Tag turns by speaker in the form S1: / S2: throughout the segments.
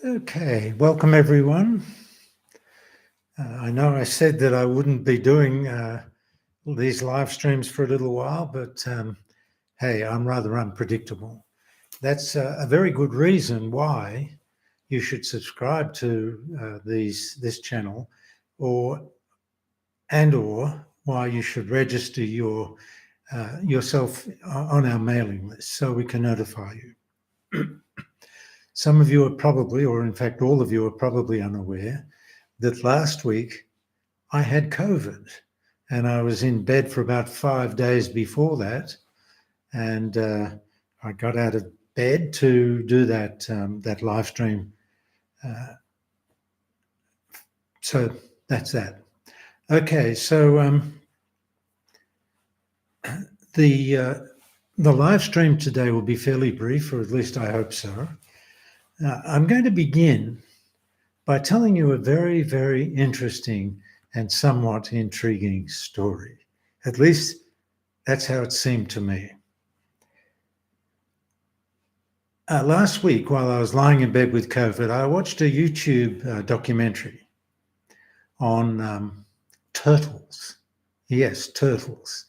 S1: Okay, welcome everyone. I know I said that I wouldn't be doing these live streams for a little while, but hey, I'm rather unpredictable. That's a very good reason why you should subscribe to this channel, or or why you should register yourself on our mailing list so we can notify you. Some of you are probably, or in fact, all of you are probably unaware that last week I had COVID and I was in bed for about 5 days before that. And I got out of bed to do that live stream. So that's that. Okay, so the live stream today will be fairly brief, or at least I hope so. I'm going to begin by telling you a very, very interesting and somewhat intriguing story. At least that's how it seemed to me. Last week, while I was lying in bed with COVID, I watched a YouTube documentary on turtles. Yes, turtles.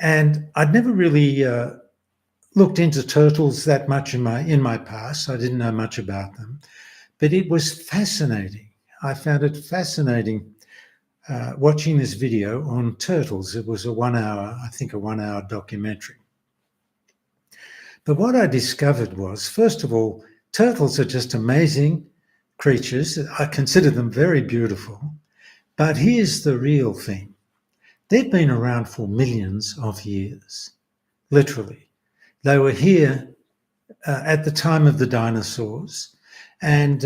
S1: And I'd never really looked into turtles that much in my past. I didn't know much about them, but it was fascinating. I found it fascinating watching this video on turtles. It was a 1 hour, I think, a 1 hour documentary. But what I discovered was, first of all, turtles are just amazing creatures. I consider them very beautiful. But here's the real thing. They've been around for millions of years, literally. They were here at the time of the dinosaurs, and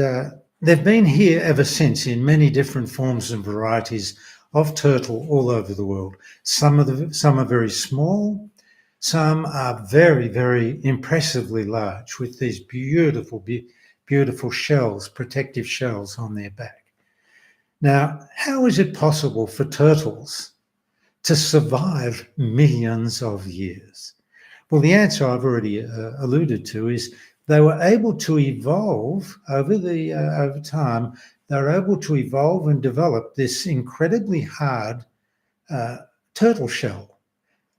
S1: they've been here ever since in many different forms and varieties of turtle all over the world. Some are very small. Some are very, very impressively large with these beautiful, beautiful shells, protective shells on their back. Now, how is it possible for turtles to survive millions of years? Well, the answer I've already alluded to is they were able to evolve over time. They were able to evolve and develop this incredibly hard turtle shell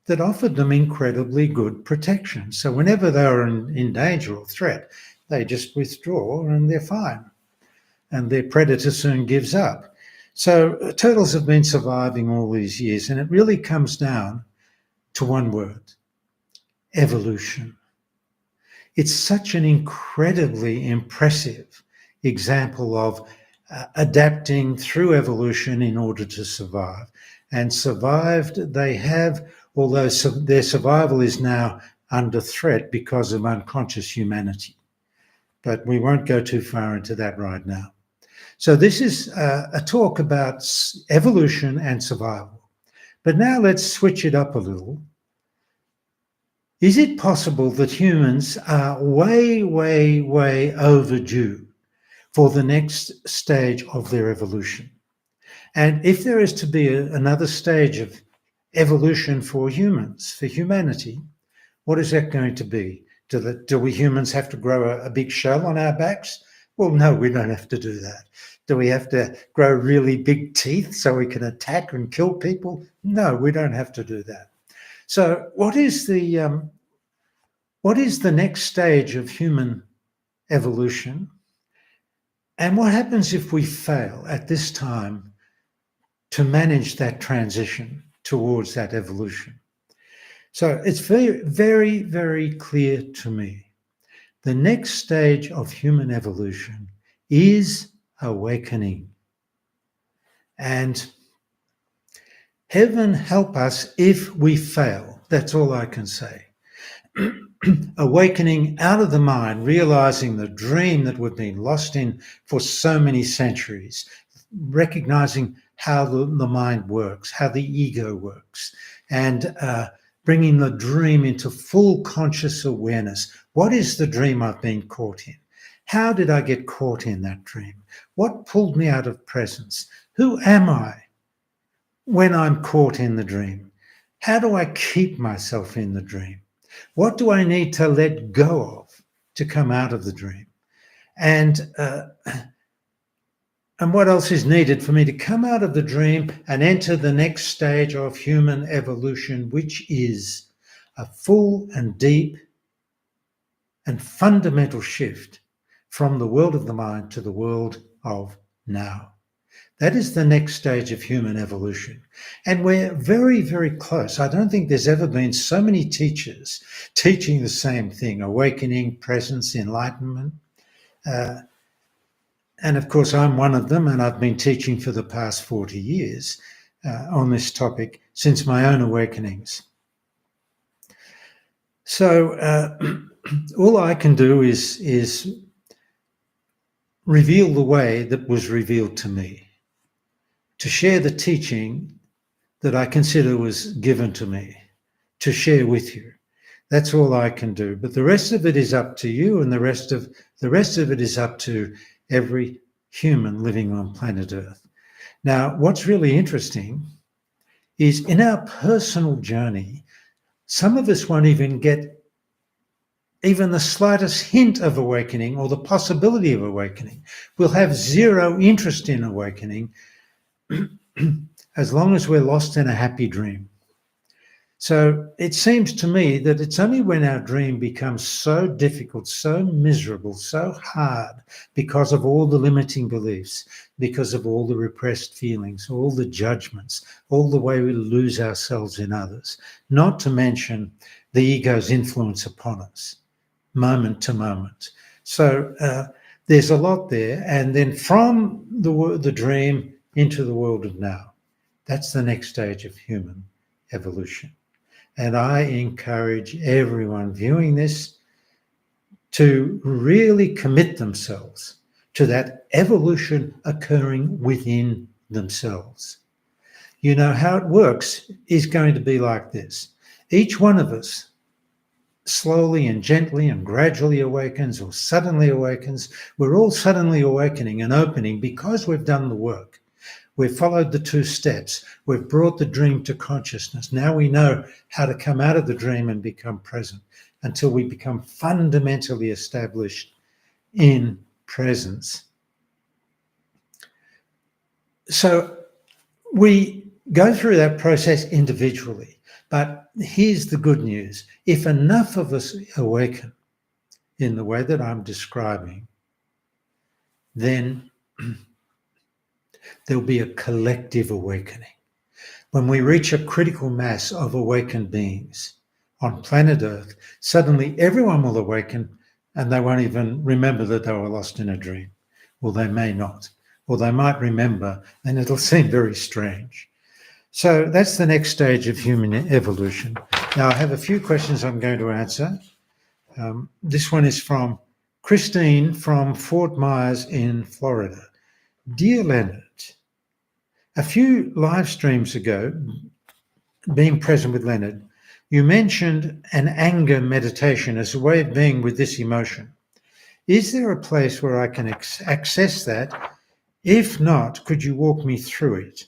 S1: that offered them incredibly good protection. So whenever they were in danger or threat, they just withdraw and they're fine. And their predator soon gives up. So turtles have been surviving all these years, and it really comes down to one word: evolution. It's such an incredibly impressive example of adapting through evolution in order to survive. And survived they have, although their survival is now under threat because of unconscious humanity. But we won't go too far into that right now. So this is a talk about evolution and survival. But now let's switch it up a little. Is it possible that humans are way, way, way overdue for the next stage of their evolution? And if there is to be another stage of evolution for humans, for humanity, what is that going to be? Do we humans have to grow a big shell on our backs? Well, no, we don't have to do that. Do we have to grow really big teeth so we can attack and kill people? No, we don't have to do that. So what is the next stage of human evolution? And what happens if we fail at this time to manage that transition towards that evolution? So it's very, very, very clear to me. The next stage of human evolution is awakening. And heaven help us if we fail. That's all I can say. Awakening out of the mind, realizing the dream that we've been lost in for so many centuries, recognizing how the mind works, how the ego works, and bringing the dream into full conscious awareness. What is the dream I've been caught in? How did I get caught in that dream? What pulled me out of presence? Who am I when I'm caught in the dream? How do I keep myself in the dream? What do I need to let go of to come out of the dream? And what else is needed for me to come out of the dream and enter the next stage of human evolution, which is a full and deep and fundamental shift from the world of the mind to the world of now. That is the next stage of human evolution. And we're very, very close. I don't think there's ever been so many teachers teaching the same thing: awakening, presence, enlightenment. And of course, I'm one of them, and I've been teaching for the past 40 years on this topic since my own awakenings. So all I can do is reveal the way that was revealed to me, to share the teaching that I consider was given to me, to share with you. That's all I can do. But the rest of it is up to you, and the rest of it is up to every human living on planet Earth. Now, what's really interesting is in our personal journey, some of us won't even get even the slightest hint of awakening or the possibility of awakening. We'll have zero interest in awakening as long as we're lost in a happy dream. So it seems to me that it's only when our dream becomes so difficult, so miserable, so hard, because of all the limiting beliefs, because of all the repressed feelings, all the judgments, all the way we lose ourselves in others, not to mention the ego's influence upon us, moment to moment. So there's a lot there. And then from the dream into the world of now, that's the next stage of human evolution. And I encourage everyone viewing this to really commit themselves to that evolution occurring within themselves. You know, how it works is going to be like this. Each one of us slowly and gently and gradually awakens, or suddenly awakens. We're all suddenly awakening and opening because we've done the work. We've followed the 2 steps. We've brought the dream to consciousness. Now we know how to come out of the dream and become present until we become fundamentally established in presence. So we go through that process individually. But here's the good news. If enough of us awaken in the way that I'm describing, then there'll be a collective awakening. When we reach a critical mass of awakened beings on planet Earth, suddenly everyone will awaken and they won't even remember that they were lost in a dream. Well, they may not, or they might remember, and it'll seem very strange. So that's the next stage of human evolution. Now, I have a few questions I'm going to answer. This one is from Christine from Fort Myers in Florida. Dear Leonard, a few live streams ago, being present with Leonard, you mentioned an anger meditation as a way of being with this emotion. Is there a place where I can access that? If not, could you walk me through it?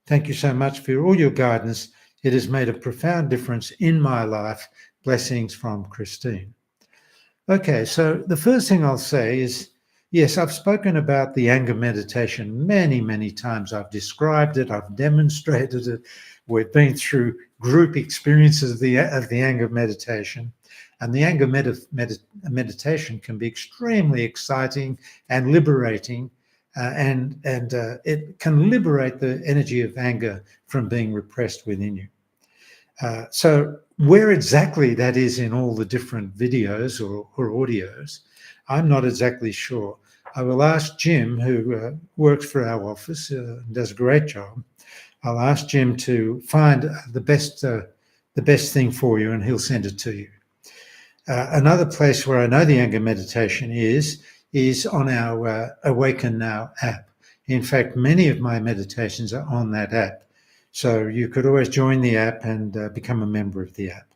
S1: Thank you so much for all your guidance. It has made a profound difference in my life. Blessings from Christine. Okay, so the first thing I'll say is, yes, I've spoken about the anger meditation many, many times. I've described it. I've demonstrated it. We've been through group experiences of the anger meditation. And the anger meditation can be extremely exciting and liberating. And it can liberate the energy of anger from being repressed within you. So where exactly that is in all the different videos or audios, I'm not exactly sure. I will ask Jim, who works for our office, does a great job. I'll ask Jim to find the best thing for you, and he'll send it to you. Another place where I know the anger meditation is on our Awaken Now app. In fact, many of my meditations are on that app. So you could always join the app and become a member of the app.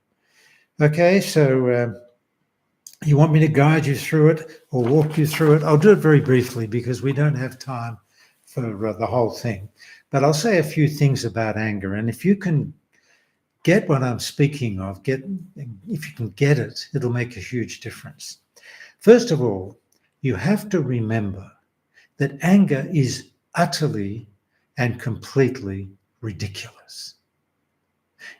S1: Okay, so you want me to guide you through it or walk you through it? I'll do it very briefly because we don't have time for the whole thing. But I'll say a few things about anger. And if you can get what I'm speaking of, if you can get it, it'll make a huge difference. First of all, you have to remember that anger is utterly and completely ridiculous.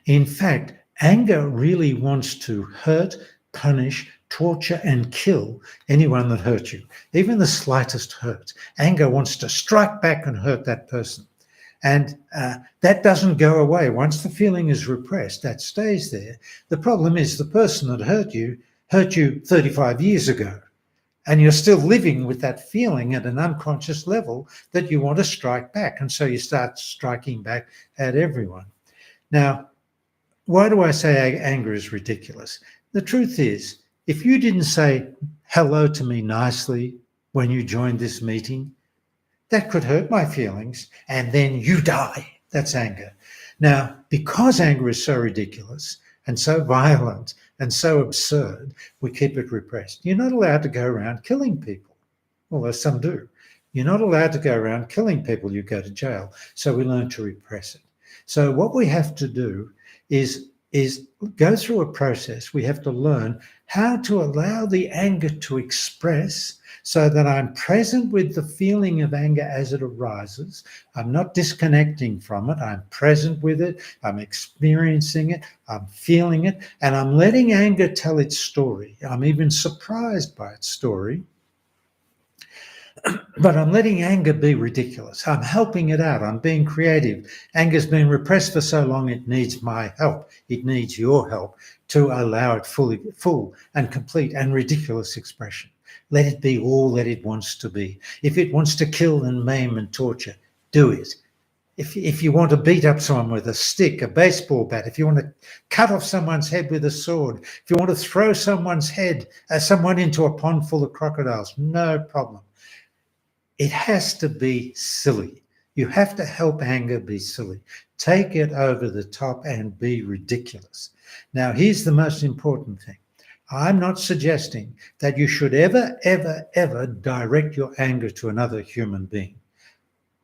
S1: In fact, anger really wants to hurt, punish, torture, and kill anyone that hurt you, even the slightest hurt. Anger wants to strike back and hurt that person. And that doesn't go away. Once the feeling is repressed, that stays there. The problem is the person that hurt you 35 years ago. And you're still living with that feeling at an unconscious level that you want to strike back. And so you start striking back at everyone. Now, why do I say anger is ridiculous? The truth is, if you didn't say hello to me nicely when you joined this meeting, that could hurt my feelings, and then you die. That's anger. Now, because anger is so ridiculous and so violent and so absurd, we keep it repressed. You're not allowed to go around killing people, although some do. You're not allowed to go around killing people. You go to jail. So we learn to repress it. So what we have to do is go through a process. We have to learn how to allow the anger to express so that I'm present with the feeling of anger as it arises. I'm not disconnecting from it. I'm present with it. I'm experiencing it. I'm feeling it. And I'm letting anger tell its story. I'm even surprised by its story. But I'm letting anger be ridiculous. I'm helping it out. I'm being creative. Anger's been repressed for so long, it needs my help. It needs your help to allow it full and complete and ridiculous expression. Let it be all that it wants to be. If it wants to kill and maim and torture, do it. If you want to beat up someone with a stick, a baseball bat, if you want to cut off someone's head with a sword, if you want to throw someone into a pond full of crocodiles, no problem. It has to be silly. You have to help anger be silly. Take it over the top and be ridiculous. Now, here's the most important thing. I'm not suggesting that you should ever, ever, ever direct your anger to another human being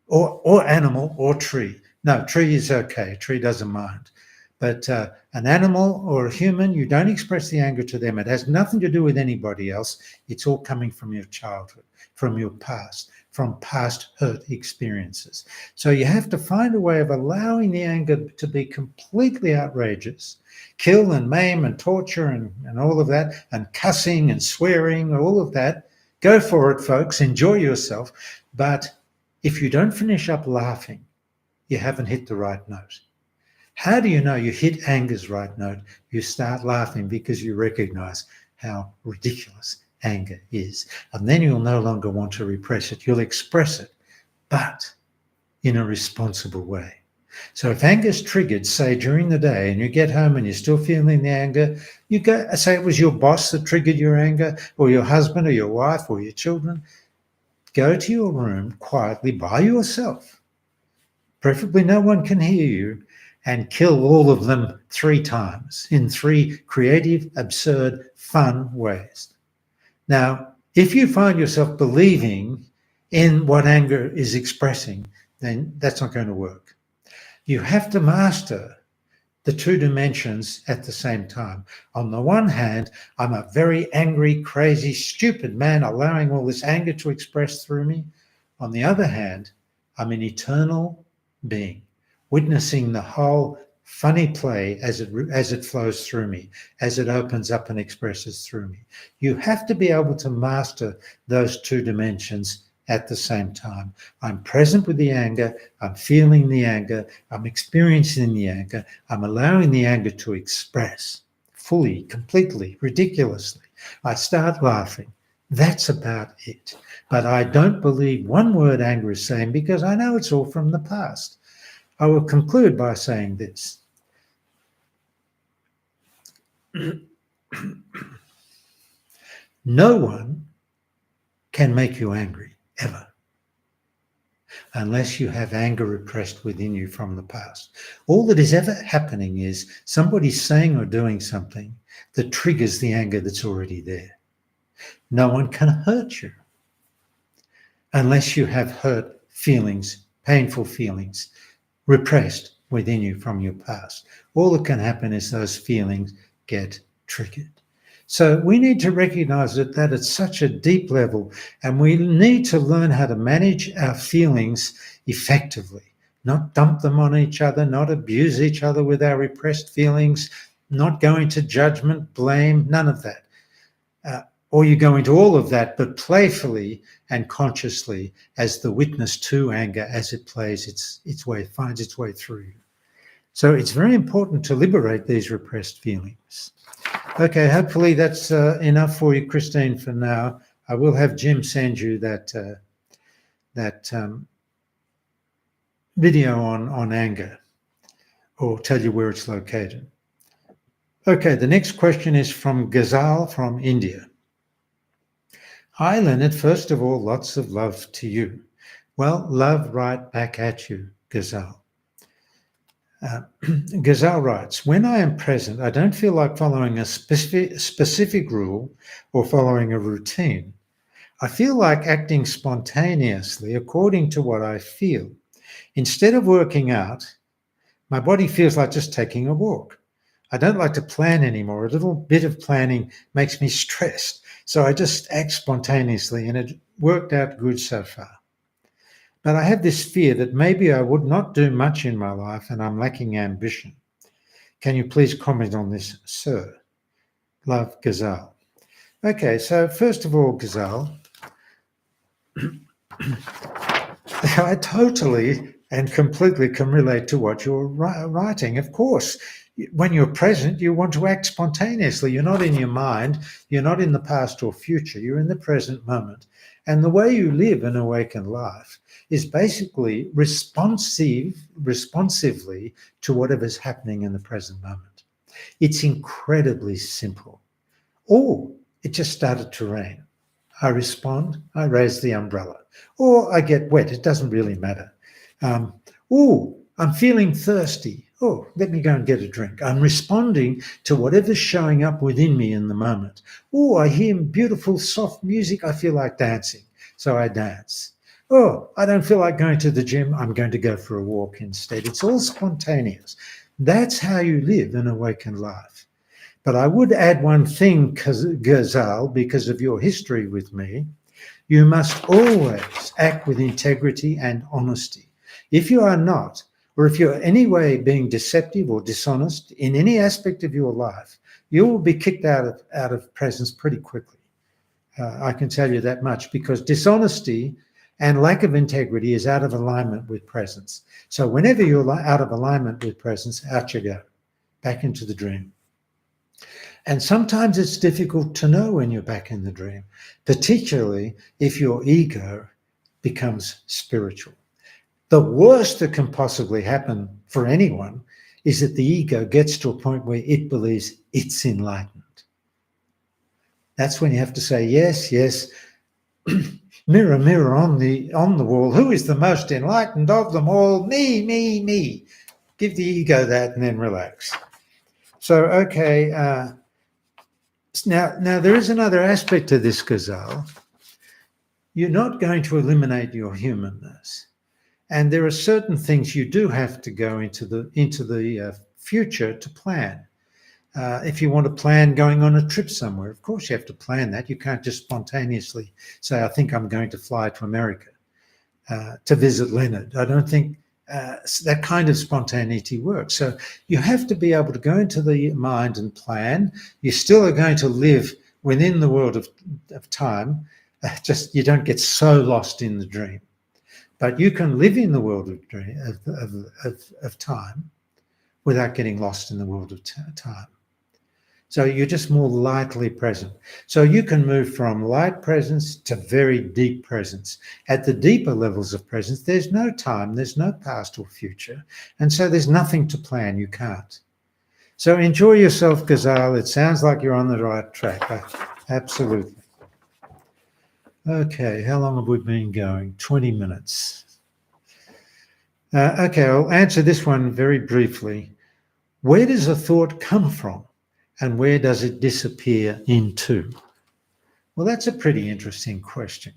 S1: or animal or tree. No, tree is okay. Tree doesn't mind. But an animal or a human, you don't express the anger to them. It has nothing to do with anybody else. It's all coming from your childhood, from your past, from past hurt experiences. So you have to find a way of allowing the anger to be completely outrageous, kill and maim and torture and all of that, and cussing and swearing, all of that. Go for it, folks. Enjoy yourself. But if you don't finish up laughing, you haven't hit the right note. How do you know you hit anger's right note? You start laughing because you recognize how ridiculous anger is. And then you'll no longer want to repress it. You'll express it, but in a responsible way. So if anger's triggered, say during the day, and you get home and you're still feeling the anger, you go, say it was your boss that triggered your anger, or your husband or your wife or your children, go to your room quietly by yourself. Preferably no one can hear you, and kill all of them 3 times in 3 creative, absurd, fun ways. Now, if you find yourself believing in what anger is expressing, then that's not going to work. You have to master the 2 dimensions at the same time. On the one hand, I'm a very angry, crazy, stupid man allowing all this anger to express through me. On the other hand, I'm an eternal being, witnessing the whole funny play as it flows through me, as it opens up and expresses through me. You have to be able to master those 2 dimensions at the same time. I'm present with the anger, I'm feeling the anger, I'm experiencing the anger, I'm allowing the anger to express fully, completely, ridiculously. I start laughing. That's about it. But I don't believe one word anger is saying because I know it's all from the past. I will conclude by saying this. No one can make you angry, ever, unless you have anger repressed within you from the past. All that is ever happening is somebody saying or doing something that triggers the anger that's already there. No one can hurt you unless you have hurt feelings, painful feelings, repressed within you from your past. All that can happen is those feelings get triggered. So we need to recognize that at such a deep level, and we need to learn how to manage our feelings effectively, not dump them on each other, not abuse each other with our repressed feelings, not go into judgment, blame, none of that. Or you go into all of that, but playfully and consciously as the witness to anger as it plays its way, finds its way through you. So it's very important to liberate these repressed feelings. Okay, hopefully that's enough for you, Christine, for now. I will have Jim send you that video on anger, or tell you where it's located. Okay, the next question is from Ghazal from India. Hi, Leonard. First of all, lots of love to you. Well, love right back at you, Ghazal. Ghazal writes, when I am present, I don't feel like following a specific rule or following a routine. I feel like acting spontaneously according to what I feel. Instead of working out, my body feels like just taking a walk. I don't like to plan anymore. A little bit of planning makes me stressed. So I just act spontaneously, and it worked out good so far. But I have this fear that maybe I would not do much in my life and I'm lacking ambition. Can you please comment on this, sir? Love, Ghazal. Okay, so first of all, Ghazal, I totally and completely can relate to what you're writing. Of course, when you're present, you want to act spontaneously. You're not in your mind. You're not in the past or future. You're in the present moment. And the way you live an awakened life is basically responsively to whatever's happening in the present moment. It's incredibly simple. Oh, it just started to rain. I respond, I raise the umbrella. Or I get wet, it doesn't really matter. Oh, I'm feeling thirsty. Oh, let me go and get a drink. I'm responding to whatever's showing up within me in the moment. Oh, I hear beautiful, soft music. I feel like dancing. So I dance. Oh, I don't feel like going to the gym. I'm going to go for a walk instead. It's all spontaneous. That's how you live an awakened life. But I would add one thing, Ghazal, because of your history with me. You must always act with integrity and honesty. If you are not, or if you're any way being deceptive or dishonest in any aspect of your life, you will be kicked out of presence pretty quickly. I can tell you that much, because dishonesty and lack of integrity is out of alignment with presence. So whenever you're out of alignment with presence, out you go, back into the dream. And sometimes it's difficult to know when you're back in the dream, particularly if your ego becomes spiritual. The worst that can possibly happen for anyone is that the ego gets to a point where it believes it's enlightened. That's when you have to say, yes, yes, mirror, mirror on the wall, who is the most enlightened of them all? Me, me, me. Give the ego that and then relax. So, okay, now there is another aspect to this, Ghazal. You're not going to eliminate your humanness. And there are certain things you do have to go into the future to plan. If you want to plan going on a trip somewhere, of course you have to plan that. You can't just spontaneously say, I think I'm going to fly to America to visit Leonard. I don't think that kind of spontaneity works. So you have to be able to go into the mind and plan. You still are going to live within the world of time, just you don't get so lost in the dream. But you can live in the world of time without getting lost in the world of time. So you're just more lightly present. So you can move from light presence to very deep presence. At the deeper levels of presence, there's no time, there's no past or future. And so there's nothing to plan, you can't. So enjoy yourself, Ghazal. It sounds like you're on the right track. Absolutely. Okay, how long have we been going? 20 minutes. Okay, I'll answer this one very briefly. Where does a thought come from and where does it disappear into? Well, that's a pretty interesting question.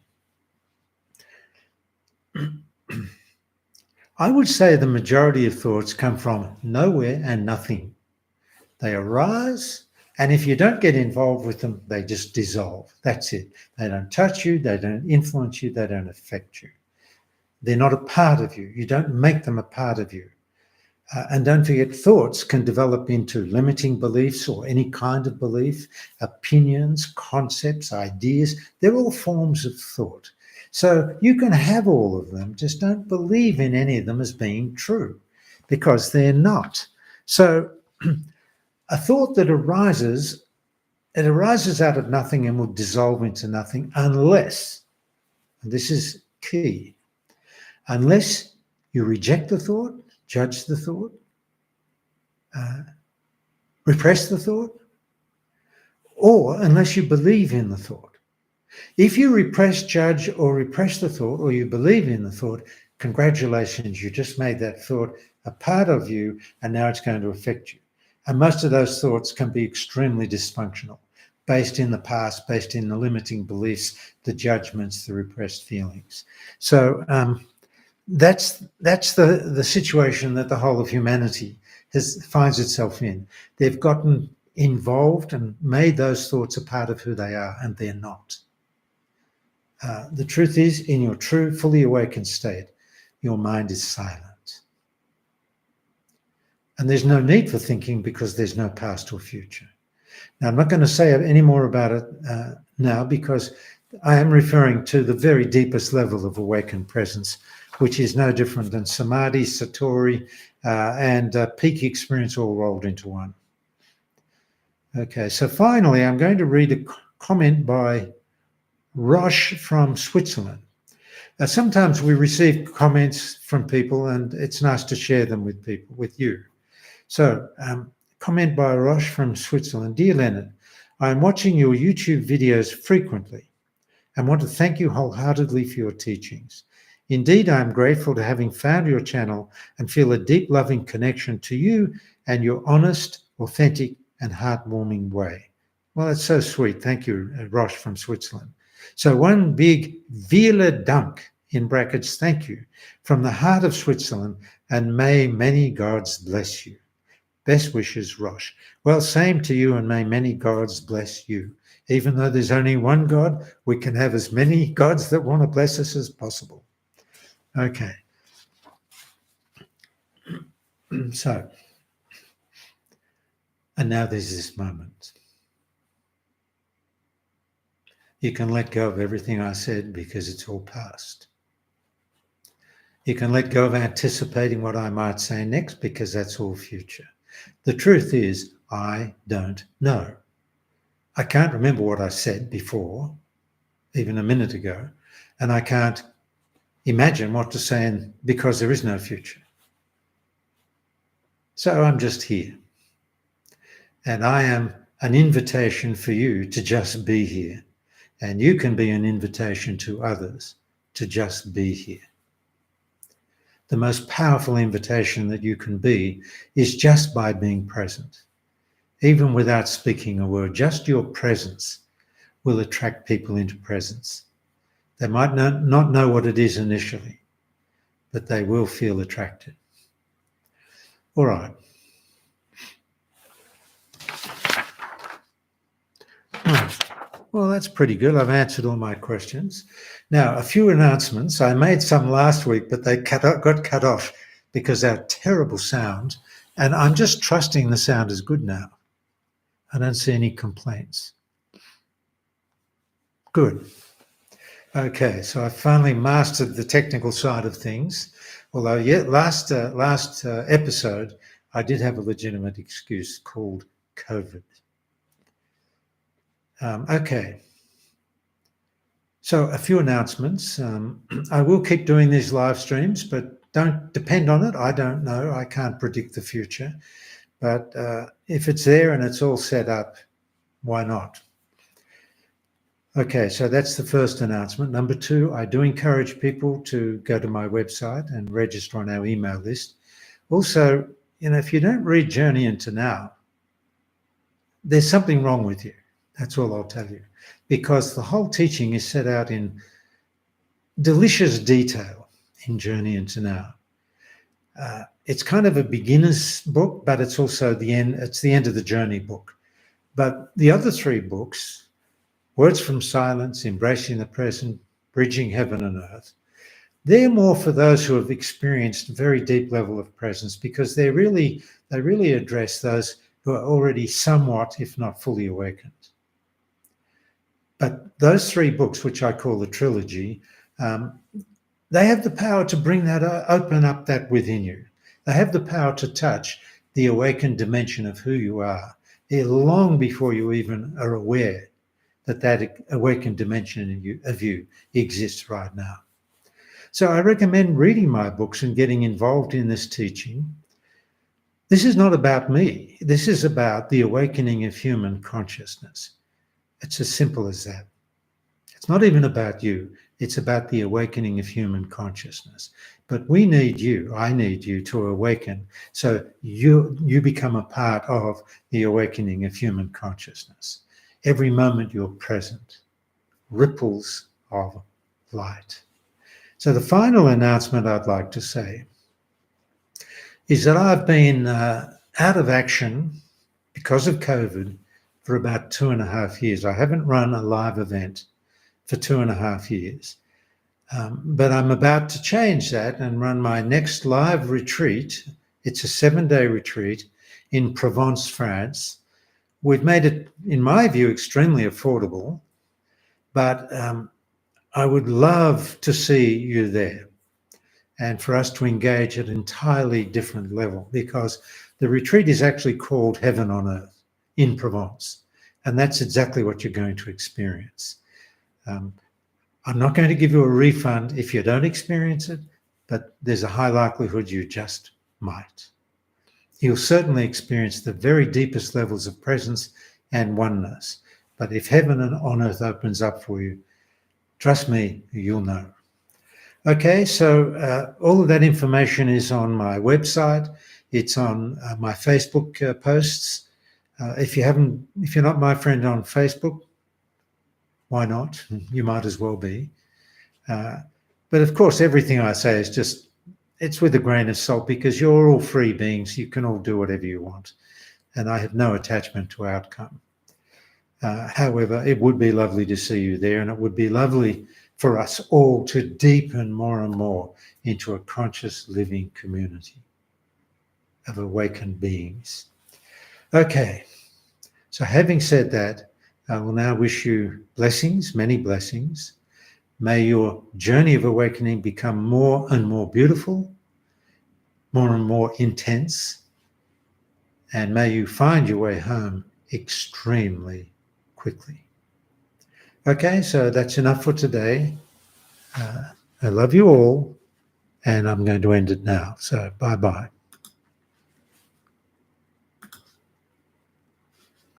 S1: I would say the majority of thoughts come from nowhere and nothing. They arise And if you don't get involved with them, they just dissolve. That's it. They don't touch you. They don't influence you. They don't affect you. They're not a part of you. You don't make them a part of you. And don't forget, thoughts can develop into limiting beliefs or any kind of belief, opinions, concepts, ideas. They're all forms of thought. So you can have all of them, just don't believe in any of them as being true, because they're not. So a thought that arises, it arises out of nothing and will dissolve into nothing unless, and this is key, unless you reject the thought, judge the thought, repress the thought, or unless you believe in the thought. If you repress, judge, or repress the thought, or you believe in the thought, congratulations, you just made that thought a part of you, and now it's going to affect you. And most of those thoughts can be extremely dysfunctional, based in the past, based in the limiting beliefs, the judgments, the repressed feelings. So that's the situation that the whole of humanity finds itself in. They've gotten involved and made those thoughts a part of who they are, and they're not. The truth is, in your true, fully awakened state, your mind is silent. And there's no need for thinking because there's no past or future. Now, I'm not going to say any more about it now, because I am referring to the very deepest level of awakened presence, which is no different than samadhi, satori, and peak experience all rolled into one. Okay, so finally, I'm going to read a comment by Roche from Switzerland. Sometimes we receive comments from people, and it's nice to share them with people, with you. So, comment by Roche from Switzerland. Dear Leonard, I am watching your YouTube videos frequently and want to thank you wholeheartedly for your teachings. Indeed, I am grateful to having found your channel and feel a deep loving connection to you and your honest, authentic, and heartwarming way. Well, that's so sweet. Thank you, Roche from Switzerland. So one big vielen Dank, in brackets, thank you, from the heart of Switzerland, and may many gods bless you. Best wishes, Roche. Well, same to you, and may many gods bless you. Even though there's only one God, we can have as many gods that want to bless us as possible. Okay. So, and now there's this moment. You can let go of everything I said because it's all past. You can let go of anticipating what I might say next because that's all future. The truth is, I don't know. I can't remember what I said before, even a minute ago, and I can't imagine what to say because there is no future. So I'm just here. And I am an invitation for you to just be here. And you can be an invitation to others to just be here. The most powerful invitation that you can be is just by being present. Even without speaking a word, just your presence will attract people into presence. They might not know what it is initially, but they will feel attracted. All right. Well, that's pretty good. I've answered all my questions. Now, a few announcements. I made some last week, but they got cut off because they're terrible sound. And I'm just trusting the sound is good now. I don't see any complaints. Good. Okay, so I finally mastered the technical side of things. Although, yeah, last episode, I did have a legitimate excuse called COVID. Okay. So a few announcements. I will keep doing these live streams, but don't depend on it. I don't know. I can't predict the future. But if it's there and it's all set up, why not? Okay, so that's the first announcement. Number two, I do encourage people to go to my website and register on our email list. Also, if you don't read Journey into Now, there's something wrong with you. That's all I'll tell you. Because the whole teaching is set out in delicious detail in Journey into Now. It's kind of a beginner's book, but it's also the end. It's the end of the journey book. But the other three books, Words from Silence, Embracing the Present, Bridging Heaven and Earth, they're more for those who have experienced a very deep level of presence, because they really address those who are already somewhat, if not fully, awakened. But those three books, which I call the trilogy, they have the power to bring that, open up that within you. They have the power to touch the awakened dimension of who you are. They're long before you even are aware that that awakened dimension of you exists right now. So I recommend reading my books and getting involved in this teaching. This is not about me. This is about the awakening of human consciousness. It's as simple as that. It's not even about you. It's about the awakening of human consciousness. But we need you, I need you to awaken, so you become a part of the awakening of human consciousness. Every moment you're present, ripples of light. So the final announcement I'd like to say is that I've been out of action because of COVID for about 2.5 years. I haven't run a live event for 2.5 years. But I'm about to change that and run my next live retreat. It's a 7-day retreat in Provence, France. We've made it, in my view, extremely affordable, but I would love to see you there and for us to engage at an entirely different level, because the retreat is actually called Heaven on Earth in Provence, and that's exactly what you're going to experience. I'm not going to give you a refund if you don't experience it, but there's a high likelihood you just might. You'll certainly experience the very deepest levels of presence and oneness. But if Heaven on Earth opens up for you, trust me, you'll know. Okay, so all of that information is on my website. It's on my Facebook posts. If you're not my friend on Facebook, why not? You might as well be. But of course, everything I say is it's with a grain of salt, because you're all free beings. You can all do whatever you want. And I have no attachment to outcome. However, it would be lovely to see you there, and it would be lovely for us all to deepen more and more into a conscious living community of awakened beings. Okay, so having said that, I will now wish you blessings, many blessings. May your journey of awakening become more and more beautiful, more and more intense, and may you find your way home extremely quickly. Okay, so that's enough for today. I love you all, and I'm going to end it now. So bye-bye.